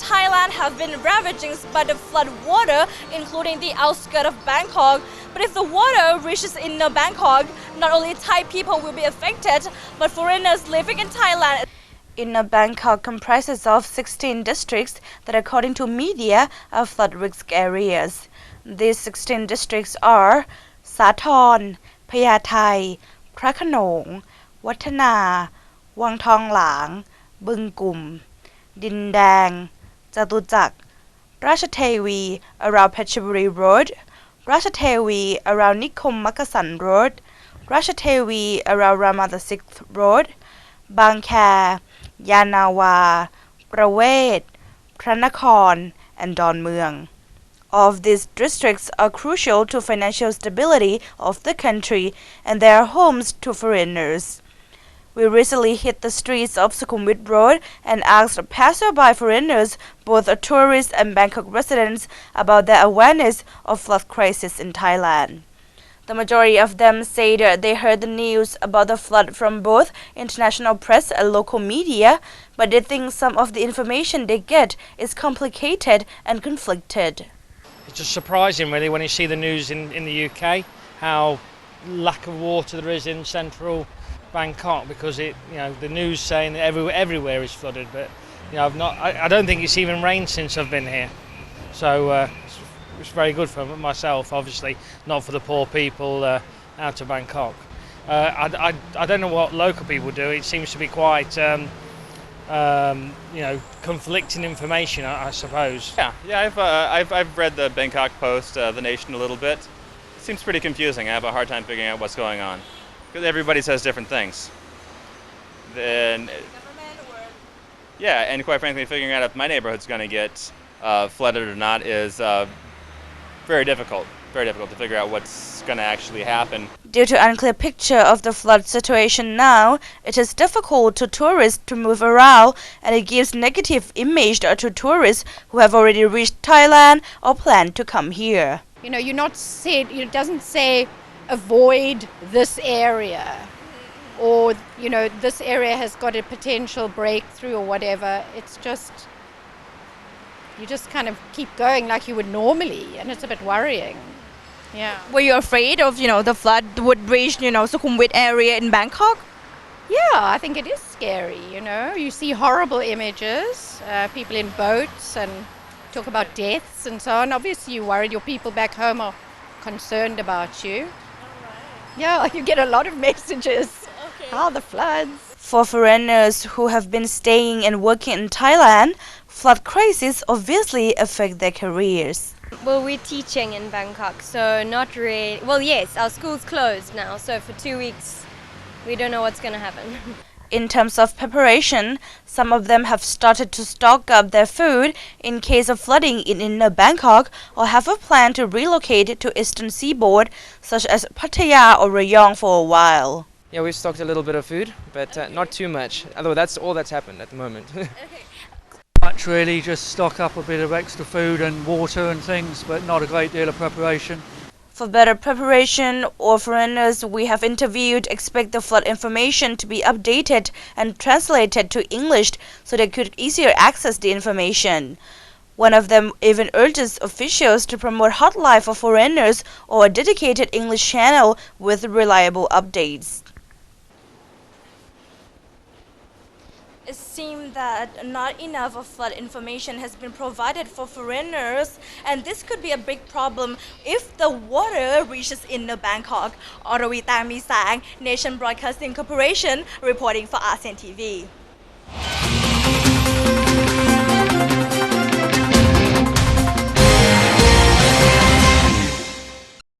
Thailand have been ravaged by the flood water, including the outskirts of Bangkok. But if the water reaches inner Bangkok, not only Thai people will be affected, but foreigners living in Thailand. Inner Bangkok comprises of 16 districts that, according to media, are flood risk areas. These 16 districts are Sathorn, Phaya-thai, Phra Khanong, Wattana, Wang Thong Lang, Bung Kum, Din Dang, Jatuchak, Ratchathewi around Phetchaburi Road, Ratchathewi around Nikhom Makassan Road, Ratchathewi around Ramada 6th Road, Bang Khae, Yanawa, Prawet, Pranakhon, and Don Mueang. All of these districts are crucial to financial stability of the country, and they are homes to foreigners. We recently hit the streets of Sukhumvit Road and asked passerby foreigners, both tourists and Bangkok residents, about their awareness of flood crisis in Thailand. The majority of them said they heard the news about the flood from both international press and local media, but they think some of the information they get is complicated and conflicted. It's just surprising really when you see the news in the UK, how lack of water there is in central Bangkok, because the news saying that everywhere is flooded, but I don't think it's even rained since I've been here. So it's very good for myself, obviously, not for the poor people out of Bangkok. I don't know what local people do. It seems to be quite conflicting information, I suppose. Yeah. I've read the Bangkok Post, The Nation a little bit. It seems pretty confusing. I have a hard time figuring out what's going on because everybody says different things. And quite frankly, figuring out if my neighborhood's going to get flooded or not is very difficult to figure out what's going to actually happen. Due to unclear picture of the flood situation now, it is difficult to tourists to move around, and it gives negative image to tourists who have already reached Thailand or plan to come here. You're not said. It doesn't say avoid this area, or this area has got a potential breakthrough or whatever. It's just you just kind of keep going like you would normally, and it's a bit worrying. Yeah. Were you afraid of the flood would reach Sukhumvit area in Bangkok? Yeah, I think it is scary. You see horrible images, people in boats, and talk about deaths and so on. Obviously, you're worried. Your people back home are concerned about you. Yeah, you get a lot of messages. Okay. The floods. For foreigners who have been staying and working in Thailand, flood crises obviously affect their careers. Well, we're teaching in Bangkok, so not really. Well, yes, our school's closed now, so for 2 weeks, we don't know what's going to happen. In terms of preparation, some of them have started to stock up their food in case of flooding in inner Bangkok, or have a plan to relocate to eastern seaboard, such as Pattaya or Rayong for a while. Yeah, we've stocked a little bit of food, but not too much. Although that's all that's happened at the moment. Much really, just stock up a bit of extra food and water and things, but not a great deal of preparation. For better preparation, all foreigners we have interviewed expect the flood information to be updated and translated to English so they could easier access the information. One of them even urges officials to promote hotline for foreigners or a dedicated English channel with reliable updates. It seems that not enough of flood information has been provided for foreigners, and this could be a big problem if the water reaches inner Bangkok. Oravita Misang, Nation Broadcasting Corporation, reporting for ASEAN TV.